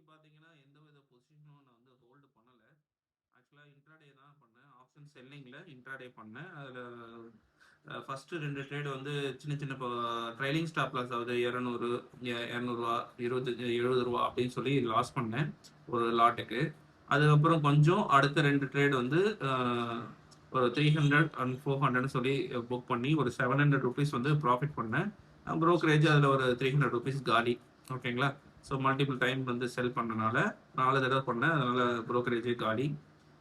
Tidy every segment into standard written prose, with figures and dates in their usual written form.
பார்த்தீங்கன்னா எந்த வித பொசிஷனும் நான் வந்து ஹோல்டு பண்ணலை. ஆக்சுவலாக இன்ட்ராடே தான் பண்ணேன். ஆப்ஷன் செல்லிங்கில் இன்ட்ராடே பண்ணேன். அதில் ஃபஸ்ட்டு 2 ட்ரேடு வந்து சின்ன சின்ன இப்போ ட்ரைலிங் ஸ்டாப் லாஸ் ஆகுது 200 200ரூவா 25 70 ரூபா அப்படின்னு சொல்லி லாஸ் பண்ணேன் ஒரு லாட்டுக்கு. அதுக்கப்புறம் கொஞ்சம் அடுத்த 2 ட்ரேடு வந்து ஒரு 300 அண்ட் 400 சொல்லி புக் பண்ணி ஒரு 700 ருபீஸ் வந்து ப்ராஃபிட் பண்ணேன். ப்ரோக்கரேஜ் அதில் ஒரு 300 ருபீஸ் காலி. ஓகேங்களா? ஸோ மல்டிபிள் டைம் வந்து செல் பண்ணனால 4 தடவை பண்ணேன். அதனால் ப்ரோக்கரேஜே காலி.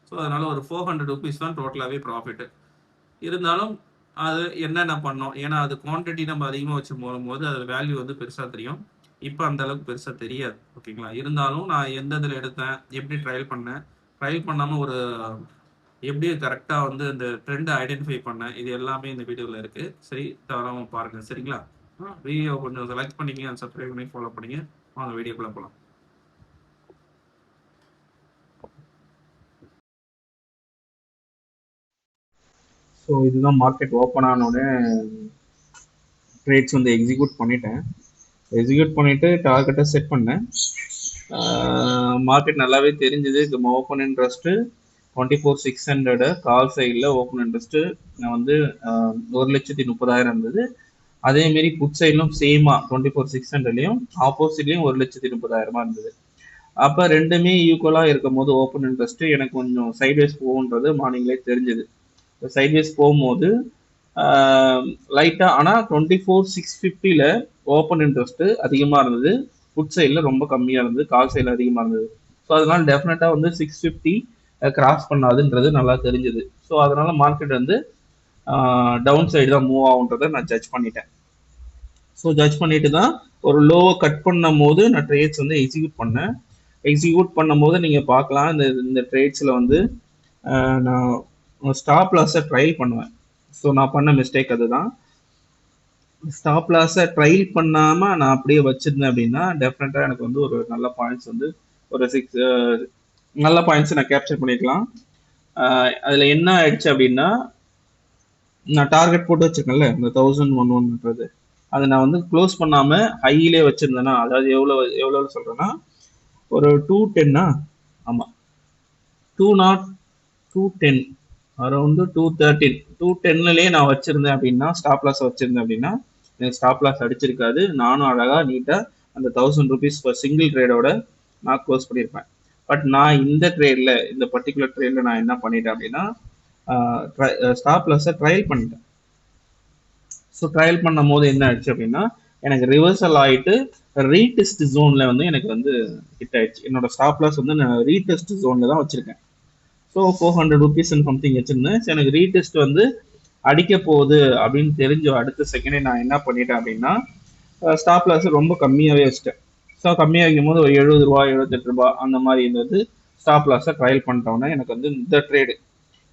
ஸோ அதனால் ஒரு 400 ருபீஸ் தான் டோட்டலாகவே ப்ராஃபிட்டு. இருந்தாலும் அது என்னென்ன பண்ணோம், ஏன்னா அது குவான்டிட்டி நம்ம அதிகமாக வச்சு போகும்போது அது வேல்யூ வந்து பெருசாக தெரியும். இப்போ அந்த அளவுக்கு பெருசாக தெரியாது. ஓகேங்களா? இருந்தாலும் நான் எந்த இதில் எடுத்தேன், எப்படி ட்ரையல் பண்ணேன், ட்ரையல் பண்ணாமல் ஒரு எப்படி கரெக்டாக வந்து இந்த ட்ரெண்டை ஐடென்டிஃபை பண்ணேன், இது எல்லாமே இந்த வீடியோவில் இருக்குது. சரி, தவறாமல் பாருங்கள். சரிங்களா? வீடியோ கொஞ்சம் செலக்ட் பண்ணிங்க, சப்ஸ்கிரைப் பண்ணி ஃபாலோ பண்ணிங்க. வாங்க வீடியோக்குள்ளே போகலாம். ஸோ இதுதான் மார்க்கெட் ஓப்பன் ஆனோடனே ட்ரேட்ஸ் வந்து எக்ஸிக்யூட் பண்ணிட்டேன். எக்ஸிக்யூட் பண்ணிவிட்டு டார்கெட்டை செட் பண்ணேன். மார்க்கெட் நல்லாவே தெரிஞ்சுது. ஓப்பன் இன்ட்ரெஸ்ட்டு 24,600 கால் சைடில் ஓப்பன் இன்ட்ரெஸ்ட்டு நான் வந்து 1,30,000 இருந்தது. அதேமாரி புட் சைட்லும் சேமாக 24,600லையும் ஆப்போசிட்லேயும் 1,30,000 இருந்தது. அப்போ ரெண்டுமே ஈக்குவலாக இருக்கும் போது ஓப்பன் இன்ட்ரெஸ்ட்டு எனக்கு கொஞ்சம் சைட்வேஸ் போகுன்றது மார்னிங்லேயே தெரிஞ்சுது. சைட்வேஸ் போகும்போது லைட்டாக ஆனால் 24,650ல ஓப்பன் இன்ட்ரெஸ்ட்டு அதிகமாக இருந்தது, புட் சைடில் ரொம்ப கம்மியாக இருந்தது, கால் சைடில் அதிகமாக இருந்தது. ஸோ அதனால டெஃபினட்டாக வந்து 650 கிராஸ் பண்ணாதுன்றது நல்லா தெரிஞ்சுது. ஸோ அதனால மார்க்கெட் வந்து டவுன் சைடு தான் மூவ் ஆகுன்றதை நான் ஜட்ஜ் பண்ணிட்டேன். ஸோ ஜட்ஜ் பண்ணிட்டு தான் ஒரு லோவை கட் பண்ணும் போது நான் ட்ரேட்ஸ் வந்து எக்ஸிக்யூட் பண்ணேன். எக்ஸிக்யூட் பண்ணும் போது நீங்கள் பார்க்கலாம், இந்த ட்ரேட்ஸில் வந்து நான் ஸ்டாப் லாஸை ட்ரையல் பண்ணுவேன். ஸோ நான் பண்ண மிஸ்டேக் அதுதான். ஸ்டாப் லாஸை ட்ரையல் பண்ணாமல் நான் அப்படியே வச்சுருந்தேன் அப்படின்னா டெஃபினட்டாக எனக்கு வந்து ஒரு நல்ல பாயிண்ட்ஸ் வந்து ஒரு 6 நல்ல பாயிண்ட்ஸ் நான் கேப்சர் பண்ணிக்கலாம். அதில் என்ன ஆயிடுச்சு அப்படின்னா, நான் டார்கெட் போட்டு வச்சிருக்கேன்ல இந்த 1,100ன்றது, அதை நான் வந்து க்ளோஸ் பண்ணாமல் ஹையிலே வச்சுருந்தேன்னா, அதாவது எவ்வளோ சொல்கிறேன்னா ஒரு 210 ஆமாம் 210 அரௌண்டு 210லேயே நான் வச்சுருந்தேன் அப்படின்னா, ஸ்டாப் லாஸ் வச்சுருந்தேன் அப்படின்னா எனக்கு ஸ்டாப் லாஸ் அடிச்சிருக்காது. நானும் அழகாக நீட்டாக அந்த 1,000 ருபீஸ் பர் சிங்கிள் ட்ரேடோட நான் க்ளோஸ் பண்ணியிருப்பேன். பட் நான் இந்த ட்ரேடில், இந்த பர்டிகுலர் ட்ரேடில் நான் என்ன பண்ணிட்டேன் அப்படின்னா, ஸ்டாப் லாஸை ட்ரையல் பண்ணிட்டேன். ஸோ ட்ரையல் பண்ணும் போது என்ன ஆயிடுச்சு அப்படின்னா, எனக்கு ரிவர்சல் ஆகிட்டு ரீடெஸ்ட் ஜோனில் வந்து எனக்கு வந்து ஹிட் ஆயிடுச்சு. என்னோட ஸ்டாப் லாஸ் வந்து நான் ரீடெஸ்ட் ஜோனில் தான் வச்சுருக்கேன். ஸோ 400 ருபீஸ் சம்திங் வச்சுருந்தேன். ஸோ எனக்கு ரீடெஸ்ட் வந்து அடிக்க போகுது அப்படின்னு தெரிஞ்ச அடுத்த செகண்டே நான் என்ன பண்ணிட்டேன் அப்படின்னா, ஸ்டாப் லாஸ் ரொம்ப கம்மியாகவே வச்சுட்டேன். ஸோ கம்மியாக வைக்கும் போது ஒரு 70 ரூபா 78 ரூபா அந்த மாதிரி இருந்தது. ஸ்டாப் லாஸை ட்ரையல் பண்ணிட்டோன்னே எனக்கு வந்து இந்த ட்ரேடு,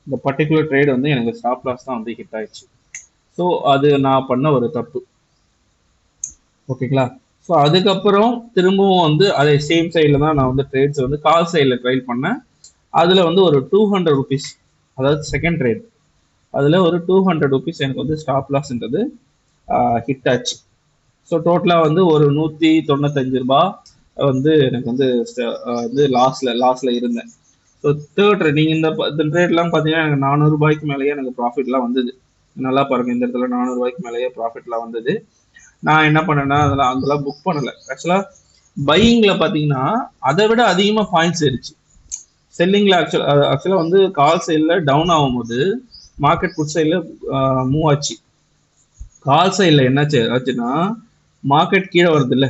இந்த பர்டிகுலர் ட்ரேடு வந்து எனக்கு ஸ்டாப் லாஸ் தான் வந்து ஹிட் ஆயிடுச்சு. ஸோ அது நான் பண்ண ஒரு தப்பு. ஓகேங்களா? ஸோ அதுக்கப்புறம் திரும்பவும் வந்து அதே சேம் சைடில் தான் நான் வந்து ட்ரேட்ஸ் வந்து கால் சைடில் ட்ரைல் பண்ணேன். அதில் வந்து ஒரு 200 ருபீஸ், அதாவது செகண்ட் ட்ரேட், அதில் ஒரு 200 ருபீஸ் எனக்கு வந்து ஸ்டாப் லாஸ்ன்றது ஹிட் ஆச்சு. ஸோ டோட்டலாக வந்து ஒரு 195 ரூபா வந்து எனக்கு வந்து வந்து லாஸில் இருந்தேன். ஸோ தேர்ட் ட்ரேட், நீங்கள் இந்த ட்ரேட்லாம் பார்த்தீங்கன்னா எனக்கு 400 ரூபாய்க்கு மேலேயே எனக்கு ப்ராஃபிட்லாம் வந்தது. நல்லா பாருங்கள், இந்த இடத்துல 400 ரூபாய்க்கு மேலேயே ப்ராஃபிட்லாம் வந்தது. நான் என்ன பண்ணேன்னா அதெல்லாம் புக் பண்ணலை. ஆக்சுவலாக பையிங்கில் பார்த்தீங்கன்னா அதை விட அதிகமாக பாயிண்ட்ஸ் ஏறிச்சு. செல்லிங்கில் ஆக்சுவலாக வந்து கால் சைடில் டவுன் ஆகும்போது மார்க்கெட் புட் சைடில் மூவ் ஆச்சு. கால் சைடில் என்னாச்சு ஆச்சுன்னா, மார்க்கெட் கீழே வருது இல்லை,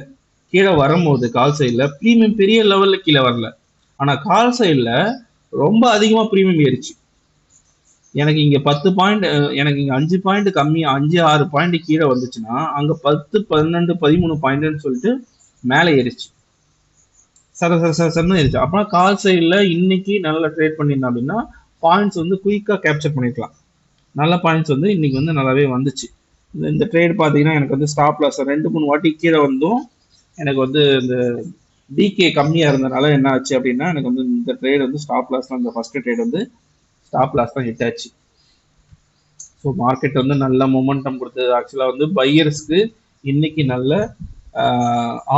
கீழே வரும்போது கால் சைடில் ப்ரீமியம் பெரிய லெவலில் கீழே வரல, ஆனால் கால் சைடில் ரொம்ப அதிகமாக ப்ரீமியம் ஏறிச்சு. எனக்கு இங்கே 10 பாயிண்ட், எனக்கு இங்கே 5 பாயிண்ட் கம்மி, 5-6 பாயிண்ட் கீழே வந்துச்சுன்னா அங்கே 10 12 13 பாயிண்ட்னு சொல்லிட்டு மேலே ஏறிச்சு. சரன்னு ஏறிச்சு. அப்புறம் கால் சைடில் இன்னைக்கு நல்லா ட்ரேட் பண்ணியிருந்தேன் அப்படின்னா பாயிண்ட்ஸ் வந்து குயிக்காக கேப்சர் பண்ணிக்கலாம். நல்ல பாயிண்ட்ஸ் வந்து இன்னைக்கு வந்து நல்லாவே வந்துச்சு. இந்த ட்ரேட் பார்த்தீங்கன்னா எனக்கு வந்து ஸ்டாப் லாஸ் 2-3 வாட்டி கீழே வந்தும் எனக்கு வந்து இந்த டிகே கம்மியாக இருந்தனால என்ன ஆச்சு அப்படின்னா, எனக்கு வந்து இந்த ட்ரேட் வந்து ஸ்டாப் லாஸ் தான், இந்த ஃபர்ஸ்ட் ட்ரேட் வந்து ஸ்டாப் லாஸ் தான் ஹிட் ஆச்சு. ஸோ மார்க்கெட் வந்து நல்ல மொமெண்டம் கொடுத்தது. ஆக்சுவலாக வந்து பையர்ஸ்க்கு இன்னைக்கு நல்ல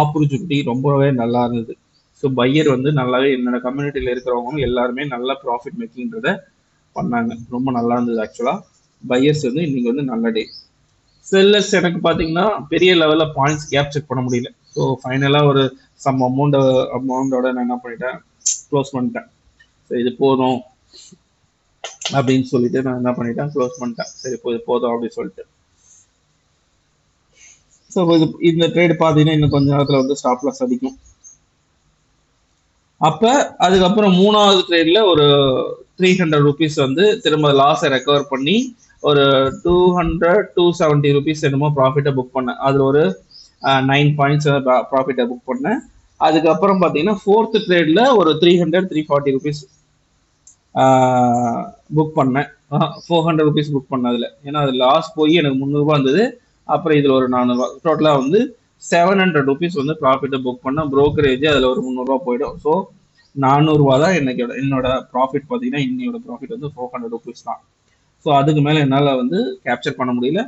ஆப்பர்ச்சுனிட்டி ரொம்பவே நல்லா இருந்தது. ஸோ பையர் வந்து நல்லாவே என்னோட கம்யூனிட்டியில் இருக்கிறவங்க எல்லாருமே நல்லா ப்ராஃபிட் மேக்கிங்கிறத பண்ணாங்க. ரொம்ப நல்லா இருந்தது ஆக்சுவலாக. பையர்ஸ் வந்து இன்னைக்கு வந்து நல்ல டே. செல்லர்ஸ் எனக்கு பார்த்தீங்கன்னா பெரிய லெவலில் பாயிண்ட்ஸ் கேப்சர் பண்ண முடியல. ஸோ ஃபைனலாக ஒரு சம் அமௌண்டோட நான் என்ன பண்ணிட்டேன், க்ளோஸ் பண்ணிட்டேன். ஸோ இது போதும் அப்படின்னு சொல்லிட்டு நான் என்ன பண்ணிட்டேன், க்ளோஸ் பண்ணிட்டேன். சரி இது போதும் அப்படின்னு சொல்லிட்டு. ஸோ இந்த ட்ரேட் பார்த்தீங்கன்னா இன்னும் கொஞ்ச நேரத்தில் வந்து ஸ்டாப் லாஸ் அடிக்கும். அப்போ அதுக்கப்புறம் மூணாவது ட்ரேட்ல ஒரு 300 rupees வந்து திரும்ப லாஸை ரெக்கவர் பண்ணி ஒரு 270 rupees என்னமோ ப்ராஃபிட்டை புக் பண்ணேன். அதில் ஒரு 9 points ப்ராஃபிட்டை புக் பண்ணேன். அதுக்கப்புறம் பார்த்தீங்கன்னா ஃபோர்த் ட்ரேட்ல ஒரு 340 rupees புக் பண்ணேன். 400 rupees புக் பண்ணேன் அதில். ஏன்னா அது லாஸ் போய் எனக்கு 300 ரூபா இருந்தது. அப்புறம் இதில் ஒரு 400 ரூபா, டோட்டலாக வந்து 700 rupees வந்து ப்ராஃபிட்டை புக் பண்ணேன். ப்ரோக்கரேஜ் அதில் ஒரு 300 ரூபா போயிடும். ஸோ 400 ரூபா தான் என்னோட ப்ராஃபிட். பார்த்தீங்கன்னா இன்னையோட ப்ராஃபிட் வந்து 400 rupees தான். ஸோ அதுக்கு மேலே என்னால் வந்து கேப்சர் பண்ண முடியல.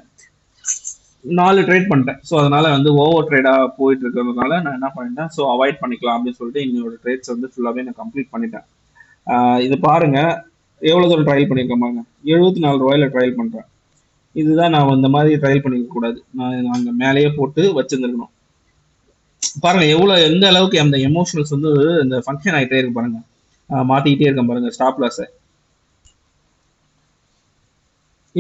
4 ட்ரேட் பண்ணிட்டேன். ஸோ அதனால வந்து ஓவர் ட்ரேடாக போயிட்டு இருக்கிறதுனால நான் என்ன பண்ணிட்டேன், ஸோ அவாய்ட் பண்ணிக்கலாம் அப்படின்னு சொல்லிட்டு இன்னொரு ட்ரேட்ஸ் வந்து ஃபுல்லாகவே நான் கம்ப்ளீட் பண்ணிட்டேன். இது பாருங்க எவ்வளோ தூரம் ட்ரையல் பண்ணியிருக்கேன் பாருங்க. 74 ரூபாயில ட்ரையல் பண்ணுறேன். இதுதான் நான் இந்த மாதிரி ட்ரையல் பண்ணிக்க கூடாது. நான் அங்கே மேலேயே போட்டு வச்சிருந்துருக்கணும். பாருங்க எந்த அளவுக்கு அந்த எமோஷனல்ஸ் வந்து இந்த ஃபங்க்ஷன் ஆகிட்டே இருக்கு பாருங்க. மாத்திக்கிட்டே இருக்கேன் பாருங்க ஸ்டாப் லாஸை.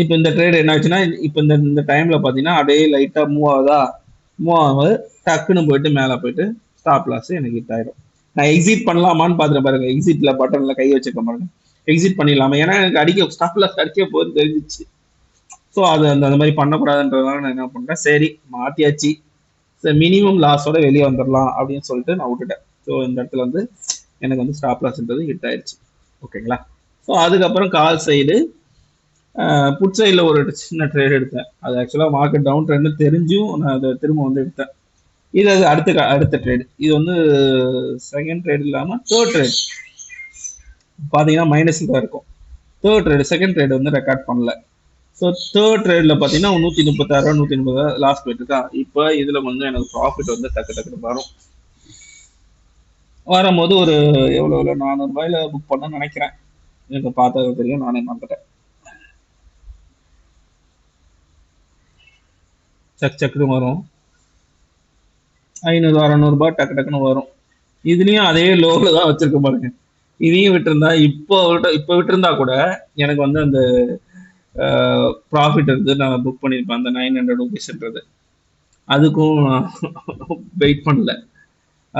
இப்போ இந்த ட்ரேட் என்ன ஆச்சுன்னா, இப்போ இந்த டைம்ல பார்த்தீங்கன்னா அப்படியே லைட்டாக மூவ் ஆகுது. டக்குன்னு போயிட்டு மேலே போயிட்டு ஸ்டாப் லாஸ் எனக்கு ஹிட் ஆயிடும். நான் எக்ஸிட் பண்ணலாமான்னு பார்த்துட்டு பாருங்க. எக்ஸிட்ல பட்டன்ல கை வச்சிருக்கேன் பாருங்க. எக்ஸிட் பண்ணிடலாமா, ஏன்னா எனக்கு ஸ்டாப் லாஸ் அடிக்க போகுது தெரிஞ்சிச்சு. ஸோ அது அந்த மாதிரி பண்ணக்கூடாதுன்றதுனால நான் என்ன பண்ணுறேன், சரி மாற்றியாச்சு, மினிமம் லாஸோட வெளியே வந்துடலாம் அப்படின்னு சொல்லிட்டு நான் விட்டுட்டேன். ஸோ இந்த இடத்துல வந்து எனக்கு வந்து ஸ்டாப் லாஸ்ன்றது ஹிட் ஆயிடுச்சு. ஓகேங்களா. ஸோ அதுக்கப்புறம் கால் சைடு புட் சைடில் ஒரு சின்ன ட்ரேட் எடுத்தேன். அது ஆக்சுவலாக மார்க்கெட் டவுன் ட்ரெண்ட் தெரிஞ்சும் நான் அதை திரும்ப வந்து எடுத்தேன். இது அது அடுத்த ட்ரேட். இது வந்து செகண்ட் ட்ரேட் இல்லாமல் தேர்ட் ட்ரேட் பார்த்தீங்கன்னா மைனஸில் தான் இருக்கும். தேர்ட் ட்ரேட், செகண்ட் ட்ரேட் வந்து ரெக்கார்ட் பண்ணல. ஸோ தேர்ட் ட்ரேட்ல பார்த்தீங்கன்னா 136 180 லாஸ் போயிட்டு இருக்கா. இப்போ இதில் வந்து எனக்கு ப்ராஃபிட் வந்து டக்கு வரும்போது ஒரு எவ்வளோ 400 ரூபாயில புக் பண்ண நினைக்கிறேன். எனக்கு பார்த்தது தெரியும், நானே மறந்துட்டேன். சக்குன்னு வரும். 500 600 ரூபாய் டக்குன்னு வரும். இதுலயும் அதே லோல தான் வச்சிருக்க பாருங்க. இதையும் விட்டுருந்தா இப்போ விட்டுருந்தா கூட எனக்கு வந்து அந்த ப்ராஃபிட் இருந்து நான் புக் பண்ணியிருப்பேன். அந்த 900 rupeesன்றது அதுக்கும் வெயிட் பண்ணல.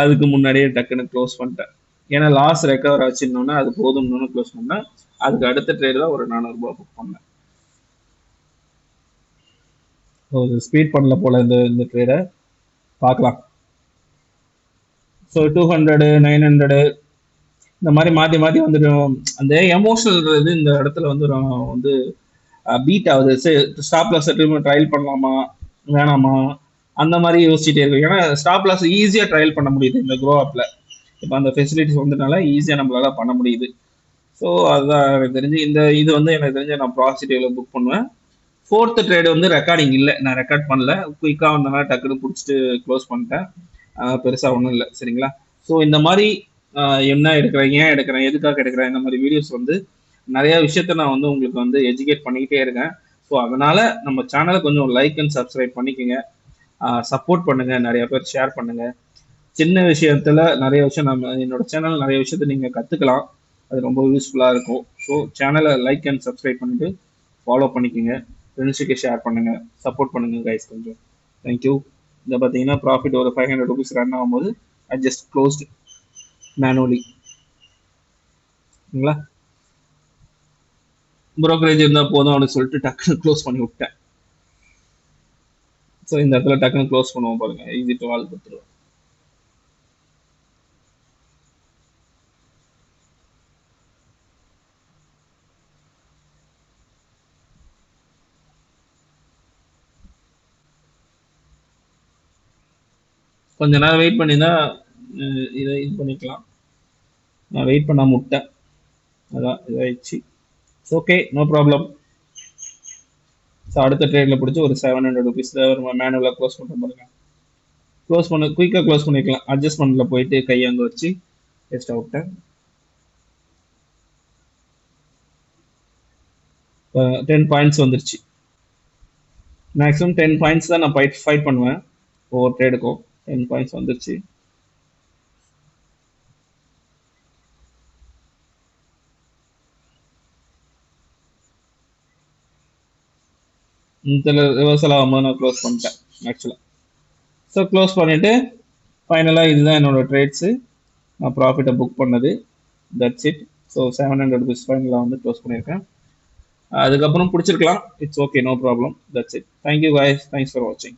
அதுக்கு முன்னாடியே டக்குன்னு க்ளோஸ் பண்ணிட்டேன். ஏன்னா லாஸ் ரெக்கவர் ஆச்சுன்னொன்னே அது போதும்னு க்ளோஸ் பண்ணேன். அதுக்கு அடுத்த ட்ரேட் தான் ஒரு 400 ரூபாய் புக் பண்ணேன். ஸ்பீட் பண்ணல போல இந்த ட்ரேடை பார்க்கலாம். ஸோ 200 900 இந்த மாதிரி மாற்றி வந்துடும். அந்த எமோஷனல் இது இந்த இடத்துல வந்து பீட் ஆகுது. ஸ்டாப் லாஸ் ட்ரையல் பண்ணலாமா வேணாமா அந்த மாதிரி யோசிச்சுட்டே இருக்கு. ஏன்னா ஸ்டாப் லாஸ் ஈஸியாக ட்ரையல் பண்ண முடியுது இந்த க்ரோ ஆப்ல. இப்போ அந்த ஃபெசிலிட்டிஸ் வந்ததுனால ஈஸியாக நம்மளால பண்ண முடியுது. ஸோ அதுதான் எனக்கு தெரிஞ்சு இது வந்து எனக்கு தெரிஞ்சு நான் ப்ராசிட்டிவ்ல புக் பண்ணுவேன். ஃபோர்த்து ட்ரேடு வந்து ரெக்கார்டிங் இல்லை, நான் ரெக்கார்ட் பண்ணல. குயிக்காக வந்தனால டக்குன்னு பிடிச்சிட்டு க்ளோஸ் பண்ணிட்டேன். பெருசாக ஒன்றும் இல்லை. சரிங்களா. ஸோ இந்த மாதிரி என்ன எடுக்கிறேன், ஏன் எடுக்கிறேன், எதுக்காக எடுக்கிறேன், இந்த மாதிரி வீடியோஸ் வந்து நிறைய விஷயத்த நான் வந்து உங்களுக்கு வந்து எஜுகேட் பண்ணிக்கிட்டே இருக்கேன். ஸோ அதனால நம்ம சேனலை கொஞ்சம் லைக் அண்ட் சப்ஸ்கிரைப் பண்ணிக்கோங்க, சப்போர்ட் பண்ணுங்க, நிறைய பேர் ஷேர் பண்ணுங்க. சின்ன விஷயத்துல நிறைய விஷயம் என்னோட சேனல் நிறைய விஷயத்த நீங்க கத்துக்கலாம். அது ரொம்ப யூஸ்ஃபுல்லா இருக்கும். ஸோ சேனலை லைக் அண்ட் சப்ஸ்கிரைப் பண்ணிட்டு ஃபாலோ பண்ணிக்கோங்க, ஃப்ரெண்ட்ஸுக்கு ஷேர் பண்ணுங்க, சப்போர்ட் பண்ணுங்க கைஸ் கொஞ்சம். தேங்க்யூ. இதை பார்த்தீங்கன்னா ப்ராஃபிட் ஒரு 500 rupees ரன் ஆகும்போது ஐ ஜஸ்ட் க்ளோஸ்டு மேனுவலி. சரிங்களா. ப்ரோக்கரேஜ் இருந்தால் போதும் அப்படின்னு சொல்லிட்டு டக்குன்னு க்ளோஸ் பண்ணி விட்டேன். ஸோ இந்த இடத்துல டக்குன்னு க்ளோஸ் பண்ணுவோம் பாருங்க. ஈஸி டு ஆல் கொடுத்துருவோம். கொஞ்ச நேரம் வெயிட் பண்ணினா இதை இது பண்ணிக்கலாம். நான் வெயிட் பண்ணாம விட்டேன், அதான் இதாயிடுச்சு. Okay, no problem. ஸோ அடுத்த ட்ரேட்ல பிடிச்சி ஒரு 700 rupees ஒரு மேனுவலாக க்ளோஸ் பண்ணுற பாருங்க. க்ளோஸ் பண்ண குயிக்காக க்ளோஸ் பண்ணிக்கலாம். அட்ஜஸ்ட்மெண்ட்டில் போயிட்டு கையை அங்கே வச்சு ஜஸ்ட் அவுட்டேன். 10 பாயிண்ட்ஸ் வந்துருச்சு. மேக்ஸிமம் 10 பாயிண்ட்ஸ் தான் நான் ஃபைட் பண்ணுவேன் ஒவ்வொரு ட்ரேடுக்கும். 10 பாயிண்ட்ஸ் வந்துருச்சு. இதில் ரிவர்சல் ஆகும்போது நான் க்ளோஸ் பண்ணிட்டேன் ஆக்சுவலாக. ஸோ க்ளோஸ் பண்ணிவிட்டு ஃபைனலாக இதுதான் என்னோட ட்ரேட்ஸு, நான் ப்ராஃபிட்டை புக் பண்ணது. That's it. ஸோ 700 ருபீஸ் ஃபைனலாக வந்து க்ளோஸ் பண்ணியிருக்கேன். அதுக்கப்புறம் பிடிச்சிருக்கலாம், it's okay, no problem. That's it. Thank you guys, thanks for வாட்சிங்.